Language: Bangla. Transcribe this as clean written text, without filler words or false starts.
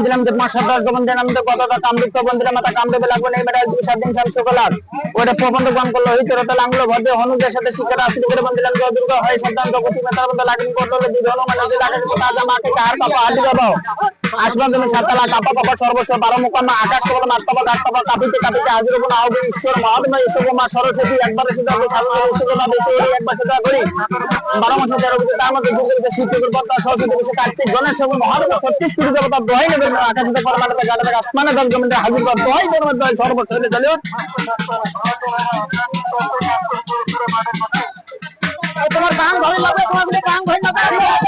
দিলাম যে 5-10 গোবন্ধে নাম তো কত কামরূপ বন্ধুরা মাতা কামরূপে লাগবে এই মেডাল 2-7 দিন সাম সকলার ওটা প্রবন্ধ গান করলো এই তোরতা লাঙ্গুলো ভদ্র হনুদের সাথে শিকার আসলে করে বন্দিলাম দুর্গা হয় সন্তান জগতি মাতার মধ্যে লাগেন করলে দুই হনুমান নদী লাগে তাজা মাকে আর পাপা হাতি দাও আসবান তুমি সাতলা কাপা পাপা সর্বস্ব 12 মুকাম্মা আকাশ কবল মাত পাপা গাত পাপা কাপিতে কাপিতে হাজির গুণ আহবে ঈশ্বর মহাত্মা ঈশ্বর মা সরস্বতী একবার শুধু আমি ছাড়বো ঈশ্বর না বেশি একবার শুধু করি 12 মাসে 13 বছর তার মধ্যে দুর্গা শিবপুর পদ্মা সরস্বতী বসে কার্তিক গণেশ এবং মহাদেব 36 কোটি দেবতা দোহাই নেবেন আকাশে পরমাণু গাড়া আসমানে দগমে হাজির কর দোহাই জন্ম দোহাই সর্বস্ব চলে চলে তোমার কাম ভালো লাগবে তোমার কাম ভালো লাগবে